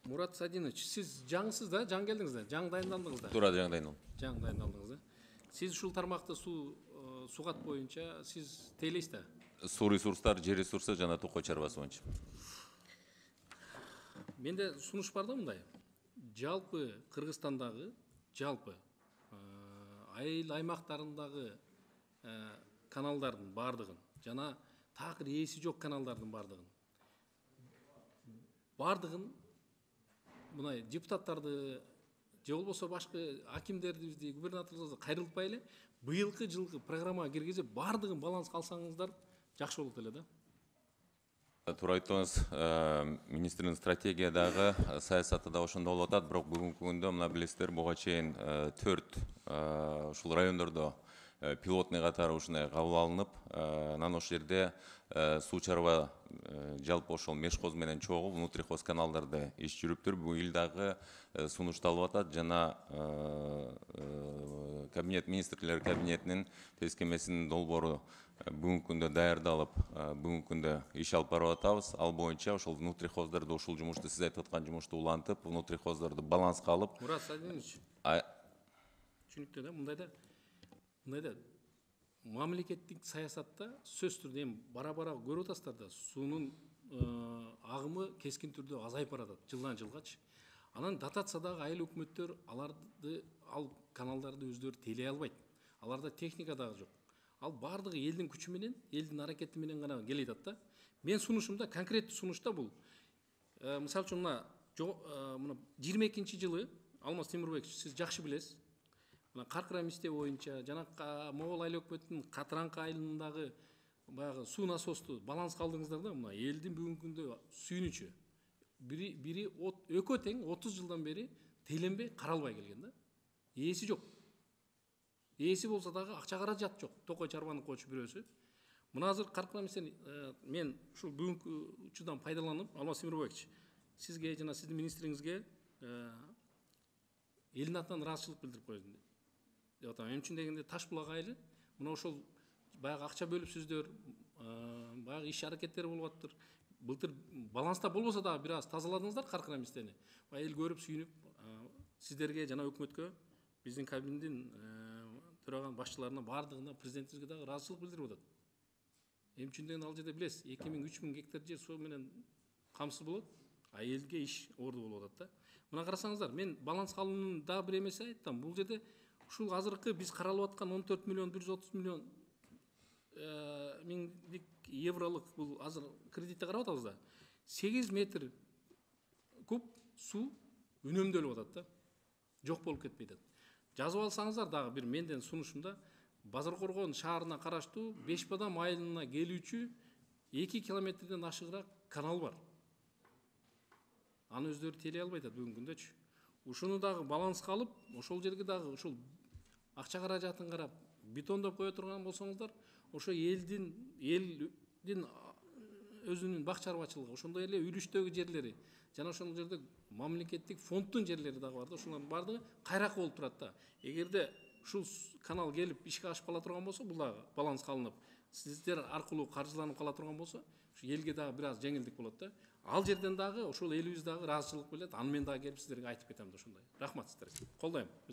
Мурат Садинович, сіз жаңсыз да, жаң келдіңіз да, жаң дайындалдыңыз да? Тура жаң дайындалдым. Жаң дайындалдыңыз да? Сіз ушул тармакты сугат боюнча сіз тейлейсиз да? Су ресурстар, жер ресурсы жана токой чарбасы боюнча. Менде сунуш бар да мындай. Жалпы Кыргызстандагы, жалпы айыл аймактарындагы каналдардын бардыгын, жана такыр ээси жок каналдардын бардыгын мынай депутаттарды же болбосо башка акимдерибизди, губернаторубузду кайрылтпай эле быйылкы жылкы программага киргизип бардыгын баланска алсаңыздар жакшы болот эле да. Туура айттыңыз, министрдин стратегиядагы саясаты да ошондо болуп атат, бирок бүгүнкү күндө мына билесиздер буга чейин 4 ушул райондордо пилотный катары ушундай кабыл алынып, анан ошол жерде суу чарба жалпы ошол Мешкоз менен чогуу внутрихоз каналдарды иш жүрүптүр. Бул ил дагы сунушталып атат жана кабинет министрлер кабинетинин тескемесинин долбоору бүгүнкү күндө даярдалып, бүгүнкү күндө иш алып барып атабыз. Ал боюнча ошол внутрихоздорду ушул жумушту сиз айтып аткан жумушту улантып, внутрихоздорду баланска алып. Мурат Садинович, түшүнүктүү да, мындайда мамлекеттик саясатта сөз түрдө эми бара-бара көрүп атасыздар да, суунун агымы кескин түрдө азайып баратат жылдан жылгачы. Анан дотациядагы айыл өкмөттөр ал каналдарды өздөрү тейлей албайт. Аларда техника дагы жок. Ал бардыгы элдин күчү менен, элдин аракети менен гана келе атат да. Мен сунушумда, конкреттүү сунушта бул. Мисалы үчүн мына 22-жылы Алмаз Темирбекович, сиз жакшы билесиз. Каркыра мисте боюнча жана Могол айыл өкмөтүнүн Катранка айылындагы баягы суу насосту баланска алдыңыздар да, мына элдин бүгүнкү күндө сүйүнүчү. Бири экөө тең 30 жылдан бери тейленбей каралбай келген да. Ээси жок. Ээси болсо дагы акча каражат жок. Токой чарбаны коочу бирөөсү. Мына азыр Каркыра мистен мен ушул бүгүнкү учурдан пайдаланып, Алмаз Темирбекович, сизге жана сиздин министриңизге элдин атынан ыраазычылык билдирип коеюн деп атам. Эмне үчүн дегенде Ташбулак айылы мына ошол баягы акча бөлүпсүздөр, баягы иш аракеттери болуп атыптыр. Былтыр баланста болбосо дагы бир аз тазаладыңыздар Каркыра мистени. Эл көрүп сүйүнүп, сиздерге жана өкмөткө, биздин кабинеттин төраган башчыларына бардыгына президентибизге дагы ыраазычылык билдирип атат. Эмне үчүн дегенде ал жерде билесиз, 2000-3000 гектар жер суу менен камсыз болот, а элге иш орду болуп атат да. Мына карасаңыздар, мен баланска алуунун дагы бир эмеси айттым. Бул жерде ушул азыркы биз каралып аткан 14 миллион 130 миллион миңдик евролук бул азыр кредитти карап атабыз да. 8 метр куб суу үнөмдөлүп атат да. Жок болуп кетпей атат. Жазып алсаңыздар дагы бир менден сунушумда Базаркоргон шаарына караштуу Бешбадам айылына келүүчү 2 километрден ашыгыраак канал бар. Аны өздөрү тейлей албай атат бүгүнкү күндөчү. Ушуну дагы баланска алып, ошол жерге дагы ушул акча каражатын карап, бетондоп кое турган болсоңуздар, ошо элдин өзүнүн бак чарбачылыгы, ошондой эле үлүштөгү жерлери, жана ошол жерде мамлекеттик фонддун жерлери дагы бар да, ошолордун бардыгы кайракы болуп турат да. Эгерде ушул канал келип ишке ашып кала турган болсо, бул дагы баланска алынып, сиздер аркылуу каржыланып кала турган болсо, ушу элге дагы бир аз жеңилдик болот да. Ал жерден дагы ошол элибиз дагы ыраазычылык билет, аны мен дагы келип сиздерге айтып кетем да ошондой. Рахмат сиздерге. Колдойм.